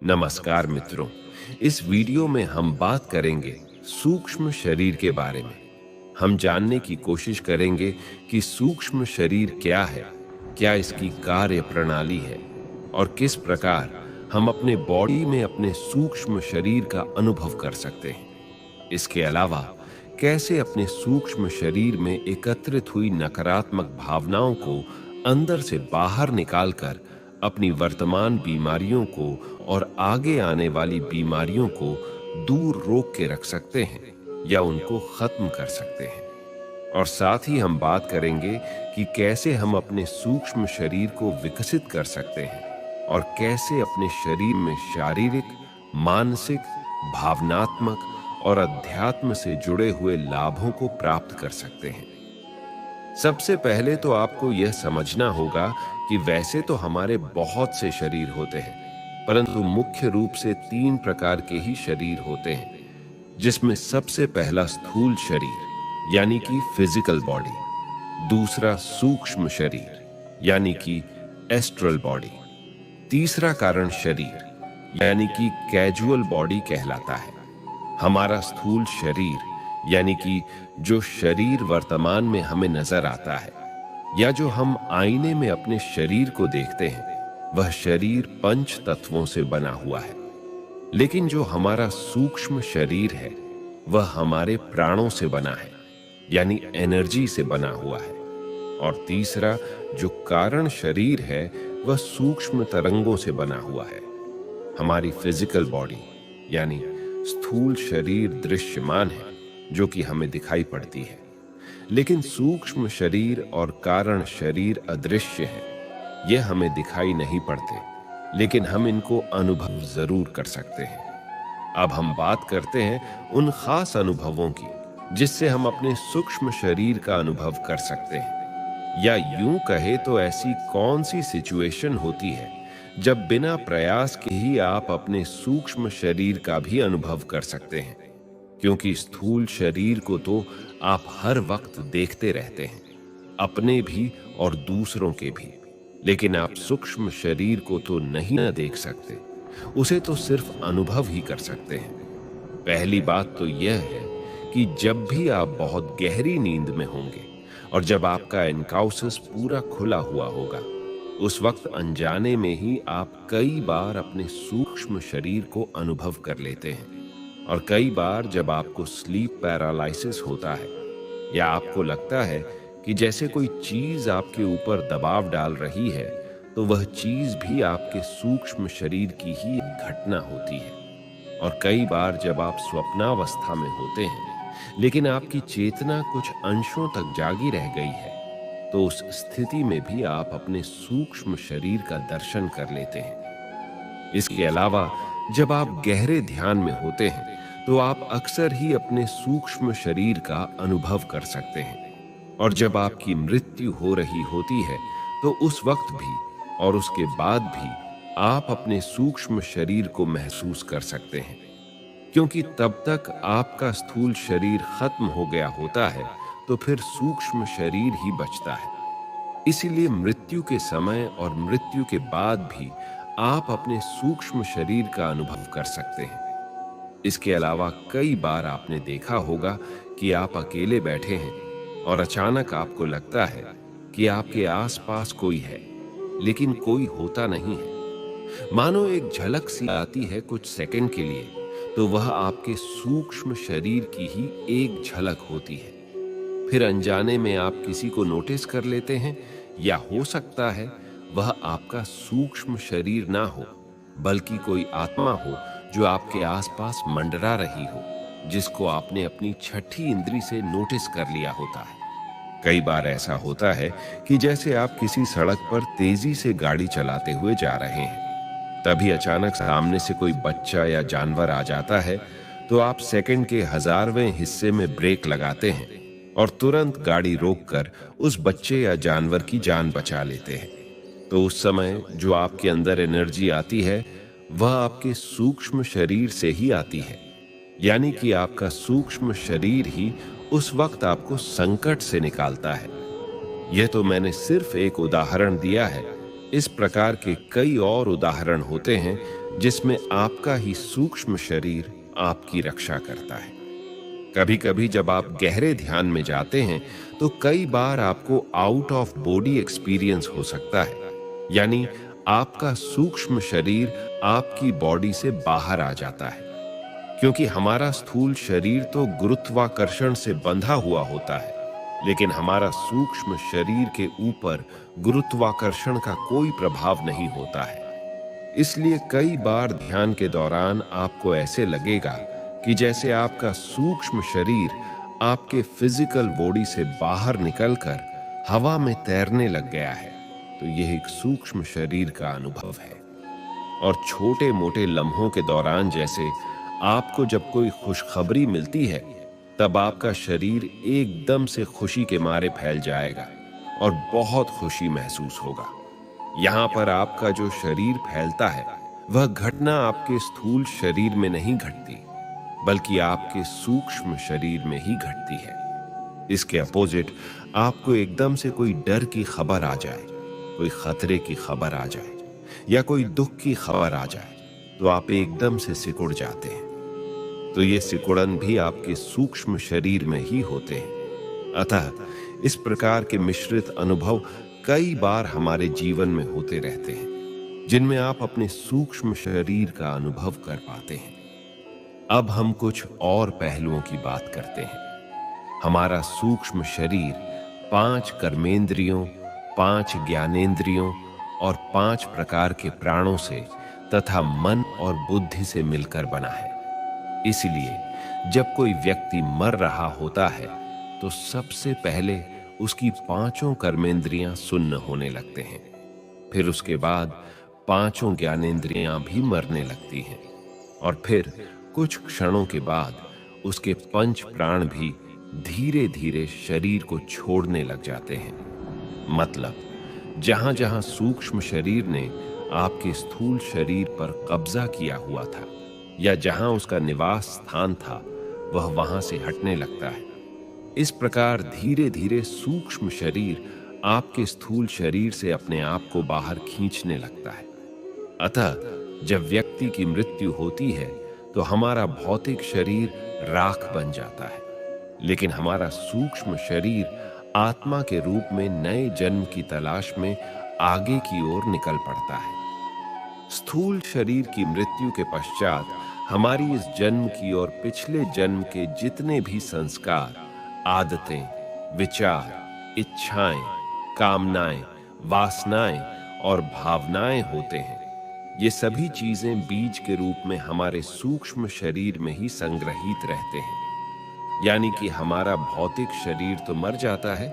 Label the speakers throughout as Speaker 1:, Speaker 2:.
Speaker 1: नमस्कार मित्रों, इस वीडियो में हम बात करेंगे सूक्ष्म शरीर के बारे में। हम जानने की कोशिश करेंगे कि सूक्ष्म शरीर क्या है, क्या इसकी कार्य प्रणाली है और किस प्रकार हम अपने बॉडी में अपने सूक्ष्म शरीर का अनुभव कर सकते हैं। इसके अलावा कैसे अपने सूक्ष्म शरीर में एकत्रित हुई नकारात्मक भावनाओं को अंदर से बाहर निकालकर अपनी वर्तमान बीमारियों को और आगे आने वाली बीमारियों को दूर रोक के रख सकते हैं या उनको खत्म कर सकते हैं। और साथ ही हम बात करेंगे कि कैसे हम अपने सूक्ष्म शरीर को विकसित कर सकते हैं और कैसे अपने शरीर में शारीरिक, मानसिक, भावनात्मक और अध्यात्म से जुड़े हुए लाभों को प्राप्त कर सकते हैं। सबसे पहले तो आपको यह समझना होगा कि वैसे तो हमारे बहुत से शरीर होते हैं, परंतु मुख्य रूप से 3 प्रकार के ही शरीर होते हैं, जिसमें सबसे पहला स्थूल शरीर यानी कि फिजिकल बॉडी, दूसरा सूक्ष्म शरीर यानी कि एस्ट्रल बॉडी, तीसरा कारण शरीर यानी कि कैजुअल बॉडी कहलाता है। हमारा स्थूल शरीर यानी कि जो शरीर वर्तमान में हमें नजर आता है या जो हम आईने में अपने शरीर को देखते हैं, वह शरीर 5 तत्वों से बना हुआ है। लेकिन जो हमारा सूक्ष्म शरीर है वह हमारे प्राणों से बना है यानी एनर्जी से बना हुआ है। और तीसरा जो कारण शरीर है वह सूक्ष्म तरंगों से बना हुआ है। हमारी फिजिकल बॉडी यानी स्थूल शरीर दृश्यमान है जो कि हमें दिखाई पड़ती है, लेकिन सूक्ष्म शरीर और कारण शरीर अदृश्य हैं। यह हमें दिखाई नहीं पड़ते, लेकिन हम इनको अनुभव जरूर कर सकते हैं। अब हम बात करते हैं उन खास अनुभवों की जिससे हम अपने सूक्ष्म शरीर का अनुभव कर सकते हैं, या यूं कहे तो ऐसी कौन सी सिचुएशन होती है जब बिना प्रयास के ही आप अपने सूक्ष्म शरीर का भी अनुभव कर सकते हैं। क्योंकि स्थूल शरीर को तो आप हर वक्त देखते रहते हैं, अपने भी और दूसरों के भी, लेकिन आप सूक्ष्म शरीर को तो नहीं न देख सकते, उसे तो सिर्फ अनुभव ही कर सकते हैं। पहली बात तो यह है कि जब भी आप बहुत गहरी नींद में होंगे और जब आपका एनकाउसिस पूरा खुला हुआ होगा, उस वक्त अनजाने में ही आप कई बार अपने सूक्ष्म शरीर को अनुभव कर लेते हैं। और कई बार जब आपको स्लीप पैरालिसिस होता है या आपको लगता है कि जैसे कोई चीज आपके ऊपर दबाव डाल रही है, तो वह चीज भी आपके सूक्ष्म शरीर की ही एक घटना होती है। और कई बार जब आप स्वप्नावस्था में होते हैं लेकिन आपकी चेतना कुछ अंशों तक जागी रह गई है, तो उस स्थिति में भी आप अपने सूक्ष्म शरीर का दर्शन कर लेते हैं। इसके अलावा जब आप गहरे ध्यान में होते हैं तो आप अक्सर ही अपने सूक्ष्म शरीर का अनुभव कर सकते हैं। और जब आपकी मृत्यु हो रही होती है तो उस वक्त भी और उसके बाद भी आप अपने सूक्ष्म शरीर को महसूस कर सकते हैं, क्योंकि तब तक आपका स्थूल शरीर खत्म हो गया होता है तो फिर सूक्ष्म शरीर ही बचता है। इसीलिए मृत्यु के समय और मृत्यु के बाद भी आप अपने सूक्ष्म शरीर का अनुभव कर सकते हैं। इसके अलावा कई बार आपने देखा होगा कि आप अकेले बैठे हैं और अचानक आपको लगता है कि आपके आसपास कोई है, लेकिन कोई होता नहीं है। मानो एक झलक सी आती है कुछ सेकंड के लिए, तो वह आपके सूक्ष्म शरीर की ही एक झलक होती है। फिर अनजाने में आप किसी को नोटिस कर लेते हैं, या हो सकता है वह आपका सूक्ष्म शरीर ना हो बल्कि कोई आत्मा हो जो आपके आसपास मंडरा रही हो, जिसको आपने अपनी छठी इंद्री से नोटिस कर लिया होता है। कई बार ऐसा होता है कि जैसे आप किसी सड़क पर तेजी से गाड़ी चलाते हुए जा रहे हैं, तभी अचानक सामने से कोई बच्चा या जानवर आ जाता है, तो आप सेकंड के 1000वें हिस्से में ब्रेक लगाते हैं और तुरंत गाड़ी रोककर उस बच्चे या जानवर की जान बचा लेते हैं। तो उस समय जो आपके अंदर एनर्जी आती है वह आपके सूक्ष्म शरीर से ही आती है, यानी कि आपका सूक्ष्म शरीर ही उस वक्त आपको संकट से निकालता है। यह तो मैंने सिर्फ एक उदाहरण दिया है। इस प्रकार के कई और उदाहरण होते हैं जिसमें आपका ही सूक्ष्म शरीर आपकी रक्षा करता है। कभी कभी जब आप गहरे ध्यान में जाते हैं तो कई बार आपको आउट ऑफ बॉडी एक्सपीरियंस हो सकता है, यानी आपका सूक्ष्म शरीर आपकी बॉडी से बाहर आ जाता है। क्योंकि हमारा स्थूल शरीर तो गुरुत्वाकर्षण से बंधा हुआ होता है, लेकिन हमारा सूक्ष्म शरीर के ऊपर गुरुत्वाकर्षण का कोई प्रभाव नहीं होता है। इसलिए कई बार ध्यान के दौरान आपको ऐसे लगेगा कि जैसे आपका सूक्ष्म शरीर आपके फिजिकल बॉडी से बाहर निकलकर हवा में तैरने लग गया है। तो यह एक सूक्ष्म शरीर का अनुभव है। और छोटे मोटे लम्हों के दौरान जैसे आपको जब कोई खुशखबरी मिलती है, तब आपका शरीर एकदम से खुशी के मारे फैल जाएगा और बहुत खुशी महसूस होगा। यहाँ पर आपका जो शरीर फैलता है वह घटना आपके स्थूल शरीर में नहीं घटती, बल्कि आपके सूक्ष्म शरीर में ही घटती है। इसके अपोजिट आपको एकदम से कोई डर की खबर आ जाए, कोई खतरे की खबर आ जाए या कोई दुख की खबर आ जाए, तो आप एकदम से सिकुड़ जाते हैं। तो ये सिकुड़न भी आपके सूक्ष्म शरीर में ही होते हैं। अतः इस प्रकार के मिश्रित अनुभव कई बार हमारे जीवन में होते रहते हैं, जिनमें आप अपने सूक्ष्म शरीर का अनुभव कर पाते हैं। अब हम कुछ और पहलुओं की बात करते हैं। हमारा सूक्ष्म शरीर 5 कर्मेंद्रियों, 5 ज्ञानेंद्रियों और 5 प्रकार के प्राणों से तथा मन और बुद्धि से मिलकर बना है। इसलिए जब कोई व्यक्ति मर रहा होता है तो सबसे पहले उसकी 5 कर्मेंद्रियां सुन्न होने लगते हैं। फिर उसके बाद 5 ज्ञानेंद्रियां भी मरने लगती हैं और फिर कुछ क्षणों के बाद उसके 5 प्राण भी धीरे धीरे शरीर को छोड़ने लग जाते हैं। मतलब जहां जहां सूक्ष्म शरीर ने आपके स्थूल शरीर पर कब्जा किया हुआ था या जहां उसका निवास स्थान था, वह वहां से हटने लगता है। इस प्रकार धीरे धीरे सूक्ष्म शरीर आपके स्थूल शरीर से अपने आप को बाहर खींचने लगता है। अतः जब व्यक्ति की मृत्यु होती है तो हमारा भौतिक शरीर राख बन जाता है, लेकिन हमारा सूक्ष्म शरीर आत्मा के रूप में नए जन्म की तलाश में आगे की ओर निकल पड़ता है। स्थूल शरीर की मृत्यु के पश्चात हमारी इस जन्म की और पिछले जन्म के जितने भी संस्कार, आदतें, विचार, इच्छाएं, कामनाएं, वासनाएं और भावनाएं होते हैं, ये सभी चीजें बीज के रूप में हमारे सूक्ष्म शरीर में ही संग्रहित रहते हैं। यानी कि हमारा भौतिक शरीर तो मर जाता है,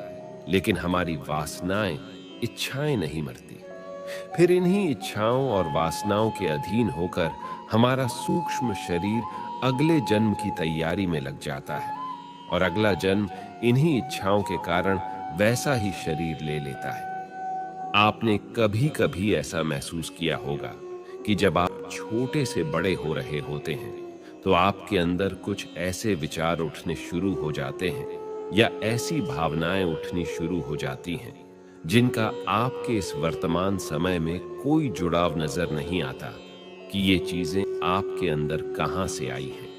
Speaker 1: लेकिन हमारी वासनाएं, इच्छाएं नहीं मरती। फिर इन्हीं इच्छाओं और वासनाओं के अधीन होकर हमारा सूक्ष्म शरीर अगले जन्म की तैयारी में लग जाता है और अगला जन्म इन्हीं इच्छाओं के कारण वैसा ही शरीर ले लेता है। आपने कभी कभी ऐसा महसूस किया होगा कि जब आप छोटे से बड़े हो रहे होते हैं तो आपके अंदर कुछ ऐसे विचार उठने शुरू हो जाते हैं या ऐसी भावनाएं उठनी शुरू हो जाती हैं जिनका आपके इस वर्तमान समय में कोई जुड़ाव नजर नहीं आता कि ये चीजें आपके अंदर कहां से आई हैं।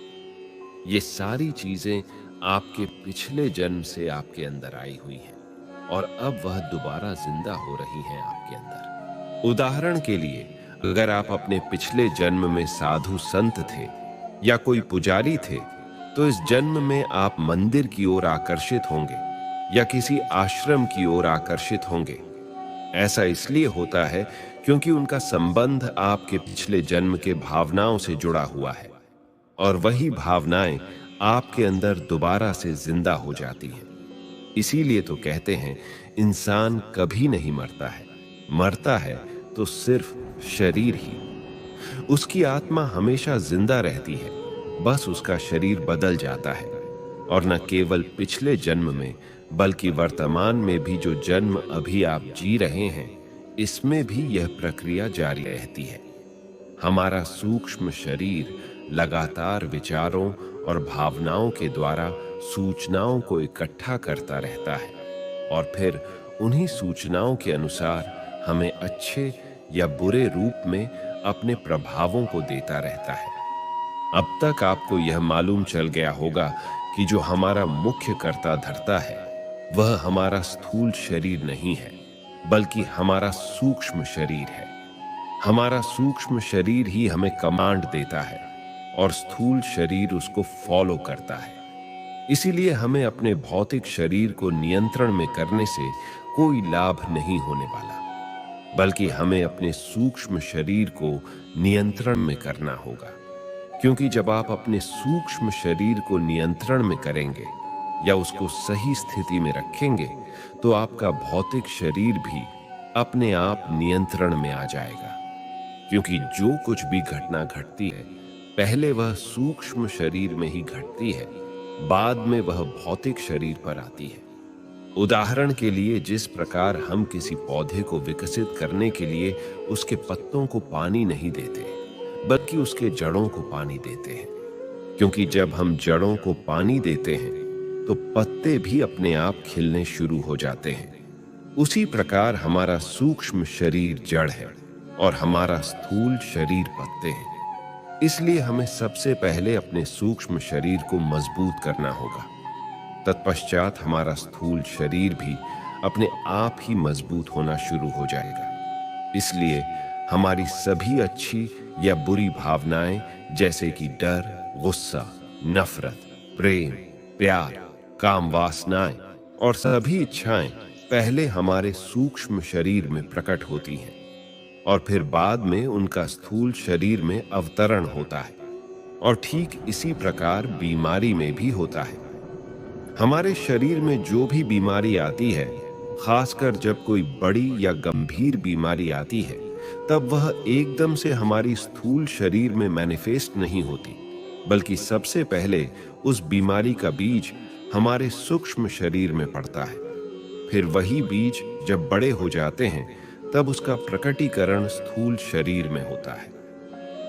Speaker 1: ये सारी चीजें आपके पिछले जन्म से आपके अंदर आई हुई हैं और अब वह दोबारा जिंदा हो रही हैं आपके अंदर। उदाहरण के लिए, अगर आप अपने पिछले जन्म में साधु संत थे या कोई पुजारी थे, तो इस जन्म में आप मंदिर की ओर आकर्षित होंगे या किसी आश्रम की ओर आकर्षित होंगे। ऐसा इसलिए होता है क्योंकि उनका संबंध आपके पिछले जन्म के भावनाओं से जुड़ा हुआ है और वही भावनाएं आपके अंदर दोबारा से जिंदा हो जाती हैं। इसीलिए तो कहते हैं इंसान कभी नहीं मरता है, मरता है तो सिर्फ शरीर ही। उसकी आत्मा हमेशा जिंदा रहती है, बस उसका शरीर बदल जाता है। और न केवल पिछले जन्म में बल्कि वर्तमान में भी जो जन्म अभी आप जी रहे हैं, इसमें भी यह प्रक्रिया जारी रहती है। हमारा सूक्ष्म शरीर लगातार विचारों और भावनाओं के द्वारा सूचनाओं को इकट्ठा करता रहता है और फिर उन्हीं सूचनाओं के अनुसार हमें अच्छे या बुरे रूप में अपने प्रभावों को देता रहता है। अब तक आपको यह मालूम चल गया होगा कि जो हमारा मुख्य कर्ता धर्ता है वह हमारा स्थूल शरीर नहीं है, बल्कि हमारा सूक्ष्म शरीर है। हमारा सूक्ष्म शरीर ही हमें कमांड देता है और स्थूल शरीर उसको फॉलो करता है। इसीलिए हमें अपने भौतिक शरीर को नियंत्रण में करने से कोई लाभ नहीं होने वाला, बल्कि हमें अपने सूक्ष्म शरीर को नियंत्रण में करना होगा। क्योंकि जब आप अपने सूक्ष्म शरीर को नियंत्रण में करेंगे या उसको सही स्थिति में रखेंगे, तो आपका भौतिक शरीर भी अपने आप नियंत्रण में आ जाएगा। क्योंकि जो कुछ भी घटना घटती है, पहले वह सूक्ष्म शरीर में ही घटती है, बाद में वह भौतिक शरीर पर आती है। उदाहरण के लिए, जिस प्रकार हम किसी पौधे को विकसित करने के लिए उसके पत्तों को पानी नहीं देते, बल्कि उसके जड़ों को पानी देते हैं। क्योंकि जब हम जड़ों को पानी देते हैं तो पत्ते भी अपने आप खिलने शुरू हो जाते हैं। उसी प्रकार हमारा सूक्ष्म शरीर जड़ है और हमारा स्थूल शरीर पत्ते हैं। इसलिए हमें सबसे पहले अपने सूक्ष्म शरीर को मजबूत करना होगा। तत्पश्चात हमारा स्थूल शरीर भी अपने आप ही मजबूत होना शुरू हो जाएगा। इसलिए हमारी सभी अच्छी या बुरी भावनाएं, जैसे कि डर, गुस्सा, नफरत, प्रेम, प्यार, काम वासनाएं और सभी इच्छाएं पहले हमारे सूक्ष्म शरीर में प्रकट होती हैं और फिर बाद में उनका स्थूल शरीर में अवतरण होता है। और ठीक इसी प्रकार बीमारी में भी होता है। हमारे शरीर में जो भी बीमारी आती है, खासकर जब कोई बड़ी या गंभीर बीमारी आती है, तब वह एकदम से हमारी स्थूल शरीर में मैनिफेस्ट नहीं होती, बल्कि सबसे पहले उस बीमारी का बीज हमारे सूक्ष्म शरीर में पड़ता है। फिर वही बीज जब बड़े हो जाते हैं, तब उसका प्रकटीकरण स्थूल शरीर में होता है।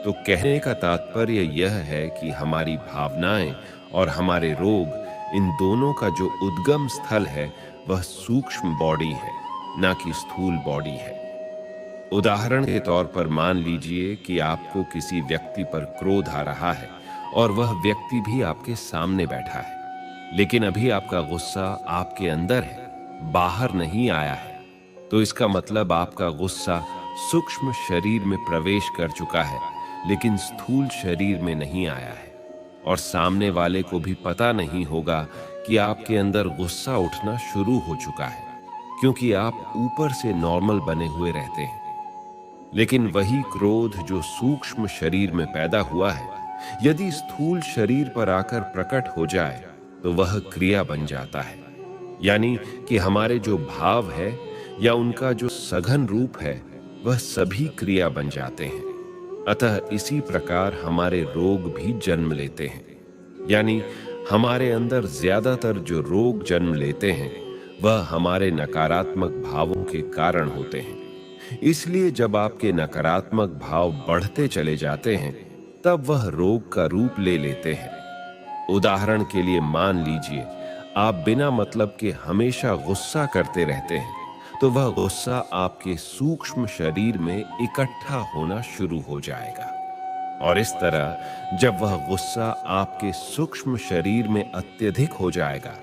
Speaker 1: तो कहने का तात्पर्य यह है कि हमारी भावनाएं और हमारे रोग, इन दोनों का जो उद्गम स्थल है वह सूक्ष्म बॉडी है, ना कि स्थूल बॉडी है। उदाहरण के तौर पर मान लीजिए कि आपको किसी व्यक्ति पर क्रोध आ रहा है और वह व्यक्ति भी आपके सामने बैठा है, लेकिन अभी आपका गुस्सा आपके अंदर है, बाहर नहीं आया है। तो इसका मतलब आपका गुस्सा सूक्ष्म शरीर में प्रवेश कर चुका है, लेकिन स्थूल शरीर में नहीं आया है। और सामने वाले को भी पता नहीं होगा कि आपके अंदर गुस्सा उठना शुरू हो चुका है, क्योंकि आप ऊपर से नॉर्मल बने हुए रहते हैं। लेकिन वही क्रोध जो सूक्ष्म शरीर में पैदा हुआ है, यदि स्थूल शरीर पर आकर प्रकट हो जाए तो वह क्रिया बन जाता है। यानी कि हमारे जो भाव है या उनका जो सघन रूप है, वह सभी क्रिया बन जाते हैं। अतः इसी प्रकार हमारे रोग भी जन्म लेते हैं। यानी हमारे अंदर ज्यादातर जो रोग जन्म लेते हैं वह हमारे नकारात्मक भावों के कारण होते हैं। इसलिए जब आपके नकारात्मक भाव बढ़ते चले जाते हैं, तब वह रोग का रूप ले लेते हैं। उदाहरण के लिए मान लीजिए आप बिना मतलब के हमेशा गुस्सा करते रहते हैं, तो वह गुस्सा आपके सूक्ष्म शरीर में इकट्ठा होना शुरू हो जाएगा। और इस तरह जब वह गुस्सा आपके सूक्ष्म शरीर में अत्यधिक हो जाएगा,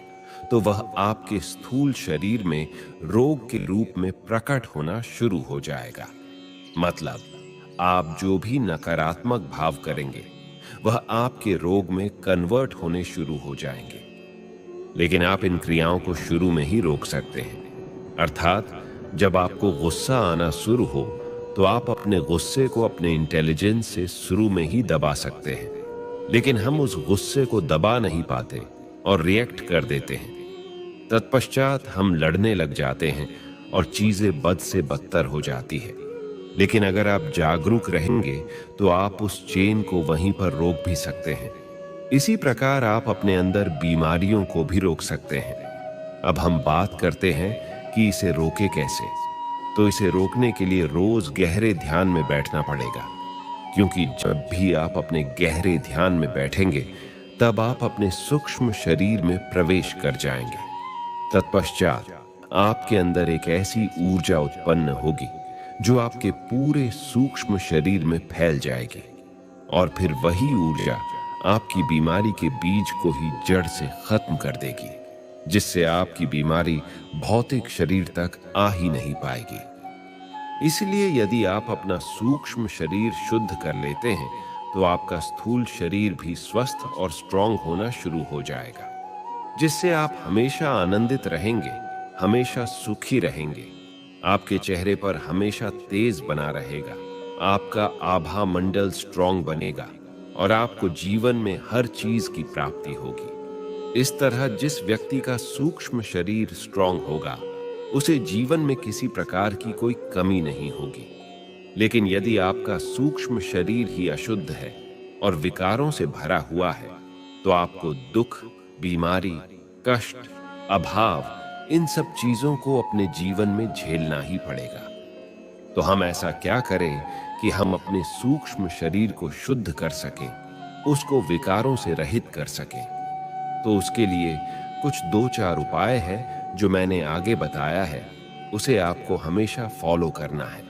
Speaker 1: तो वह आपके स्थूल शरीर में रोग के रूप में प्रकट होना शुरू हो जाएगा। मतलब आप जो भी नकारात्मक भाव करेंगे, वह आपके रोग में कन्वर्ट होने शुरू हो जाएंगे। लेकिन आप इन क्रियाओं को शुरू में ही रोक सकते हैं। अर्थात जब आपको गुस्सा आना शुरू हो, तो आप अपने गुस्से को अपने इंटेलिजेंस से शुरू में ही दबा सकते हैं। लेकिन हम उस गुस्से को दबा नहीं पाते और रिएक्ट कर देते हैं। तत्पश्चात हम लड़ने लग जाते हैं और चीजें बद से बदतर हो जाती है। लेकिन अगर आप जागरूक रहेंगे तो आप उस चेन को वहीं पर रोक भी सकते हैं। इसी प्रकार आप अपने अंदर बीमारियों को भी रोक सकते हैं। अब हम बात करते हैं कि इसे रोके कैसे। तो इसे रोकने के लिए रोज गहरे ध्यान में बैठना पड़ेगा, क्योंकि जब भी आप अपने गहरे ध्यान में बैठेंगे, तब आप अपने सूक्ष्म शरीर में प्रवेश कर जाएंगे। तत्पश्चात आपके अंदर एक ऐसी ऊर्जा उत्पन्न होगी जो आपके पूरे सूक्ष्म शरीर में फैल जाएगी, और फिर वही ऊर्जा आपकी बीमारी के बीज को ही जड़ से खत्म कर देगी, जिससे आपकी बीमारी भौतिक शरीर तक आ ही नहीं पाएगी। इसलिए यदि आप अपना सूक्ष्म शरीर शुद्ध कर लेते हैं तो आपका स्थूल शरीर भी स्वस्थ और स्ट्रांग होना शुरू हो जाएगा, जिससे आप हमेशा आनंदित रहेंगे, हमेशा सुखी रहेंगे। आपके चेहरे पर हमेशा तेज बना रहेगा, आपका आभा मंडल स्ट्रांग बनेगा और आपको जीवन में हर चीज की प्राप्ति होगी। इस तरह जिस व्यक्ति का सूक्ष्म शरीर स्ट्रांग होगा उसे जीवन में किसी प्रकार की कोई कमी नहीं होगी। लेकिन यदि आपका सूक्ष्म शरीर ही अशुद्ध है और विकारों से भरा हुआ है तो आपको दुख, बीमारी, कष्ट, अभाव इन सब चीजों को अपने जीवन में झेलना ही पड़ेगा। तो हम ऐसा क्या करें कि हम अपने सूक्ष्म शरीर को शुद्ध कर सकें, उसको विकारों से रहित कर सकें? तो उसके लिए कुछ 2-4 उपाय हैं जो मैंने आगे बताया है, उसे आपको हमेशा फॉलो करना है।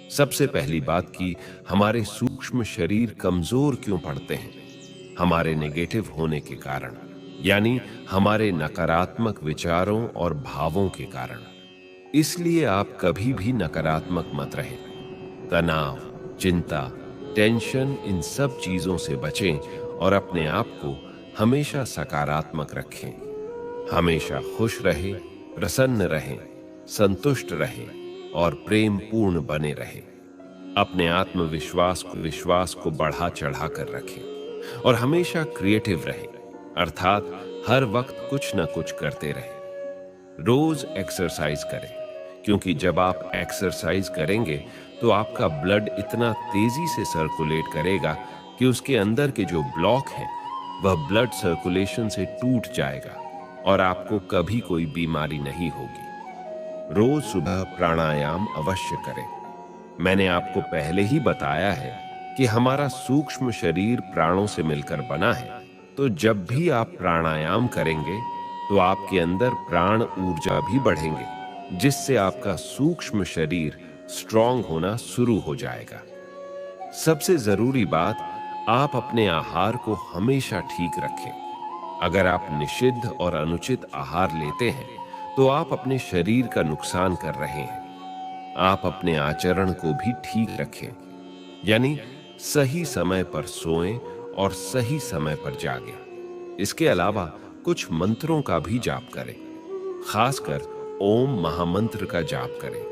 Speaker 1: सबसे पहली बात कि हमारे सूक्ष्म शरीर कमजोर क्यों पड़ते हैं? हमारे नेगेटिव होने के कारण, यानी हमारे नकारात्मक विचारों और भावों के कारण। इसलिए आप कभी भी नकारात्मक मत रहें। तनाव, चिंता, टेंशन, इन सब चीजों से बचें और अपने आप को हमेशा सकारात्मक रखें। हमेशा खुश रहें, प्रसन्न रहें, संतुष्ट रहें और प्रेम पूर्ण बने रहें। अपने विश्वास को बढ़ा चढ़ा कर रखें और हमेशा क्रिएटिव रहें, अर्थात हर वक्त कुछ न कुछ करते रहें। रोज एक्सरसाइज करें, क्योंकि जब आप एक्सरसाइज करेंगे तो आपका ब्लड इतना तेजी से सर्कुलेट करेगा कि उसके अंदर के जो ब्लॉक हैं वह ब्लड सर्कुलेशन से टूट जाएगा और आपको कभी कोई बीमारी नहीं होगी। रोज सुबह प्राणायाम अवश्य करें। मैंने आपको पहले ही बताया है कि हमारा सूक्ष्म शरीर प्राणों से मिलकर बना है, तो जब भी आप प्राणायाम करेंगे तो आपके अंदर प्राण ऊर्जा भी बढ़ेंगे, जिससे आपका सूक्ष्म शरीर स्ट्रांग होना शुरू हो जाएगा। सबसे जरूरी बात, आप अपने आहार को हमेशा ठीक रखें। अगर आप निषिद्ध और अनुचित आहार लेते हैं तो आप अपने शरीर का नुकसान कर रहे हैं। आप अपने आचरण को भी ठीक रखें, यानी सही समय पर सोएं और सही समय पर जागें। इसके अलावा कुछ मंत्रों का भी जाप करें, खासकर ओम महामंत्र का जाप करें,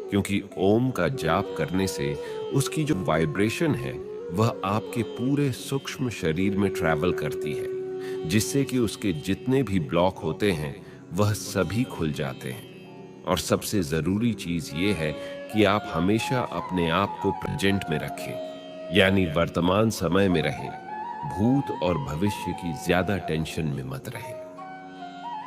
Speaker 1: क्योंकि ओम का जाप करने से उसकी जो वाइब्रेशन है वह आपके पूरे सूक्ष्म शरीर में ट्रैवल करती है, जिससे कि उसके जितने भी ब्लॉक होते हैं वह सभी खुल जाते हैं। और सबसे जरूरी चीज ये है कि आप हमेशा अपने आप को प्रेजेंट में रखें, यानी वर्तमान समय में रहें। भूत और भविष्य की ज्यादा टेंशन में मत रहें।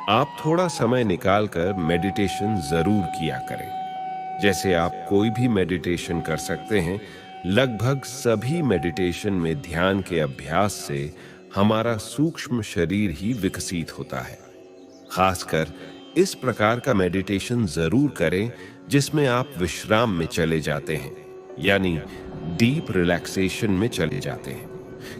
Speaker 1: आप थोड़ा समय निकालकर मेडिटेशन जरूर किया करें। जैसे आप कोई भी मेडिटेशन कर सकते हैं, लगभग सभी मेडिटेशन में ध्यान के अभ्यास से हमारा सूक्ष्म शरीर ही विकसित होता है। खासकर इस प्रकार का मेडिटेशन जरूर करें जिसमें आप विश्राम में चले जाते हैं, यानी डीप रिलैक्सेशन में चले जाते हैं।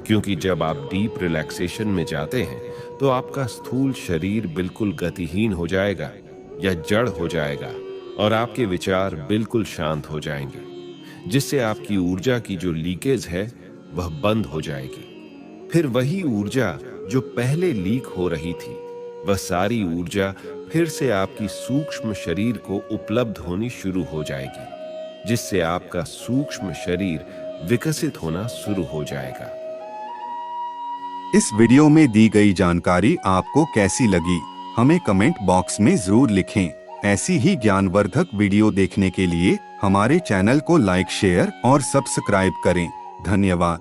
Speaker 1: क्योंकि जब आप डीप रिलैक्सेशन में जाते हैं तो आपका स्थूल शरीर बिल्कुल गतिहीन हो जाएगा या जड़ हो जाएगा और आपके विचार बिल्कुल शांत हो जाएंगे, जिससे आपकी ऊर्जा की जो लीकेज है वह बंद हो जाएगी। फिर वही ऊर्जा जो पहले लीक हो रही थी, वह सारी ऊर्जा फिर से आपकी सूक्ष्म शरीर को उपलब्ध होनी शुरू हो जाएगी, जिससे आपका सूक्ष्म शरीर विकसित होना शुरू हो जाएगा।
Speaker 2: इस वीडियो में दी गई जानकारी आपको कैसी लगी, हमें कमेंट बॉक्स में जरूर लिखें। ऐसी ही ज्ञानवर्धक वीडियो देखने के लिए हमारे चैनल को लाइक, शेयर और सब्सक्राइब करें। धन्यवाद।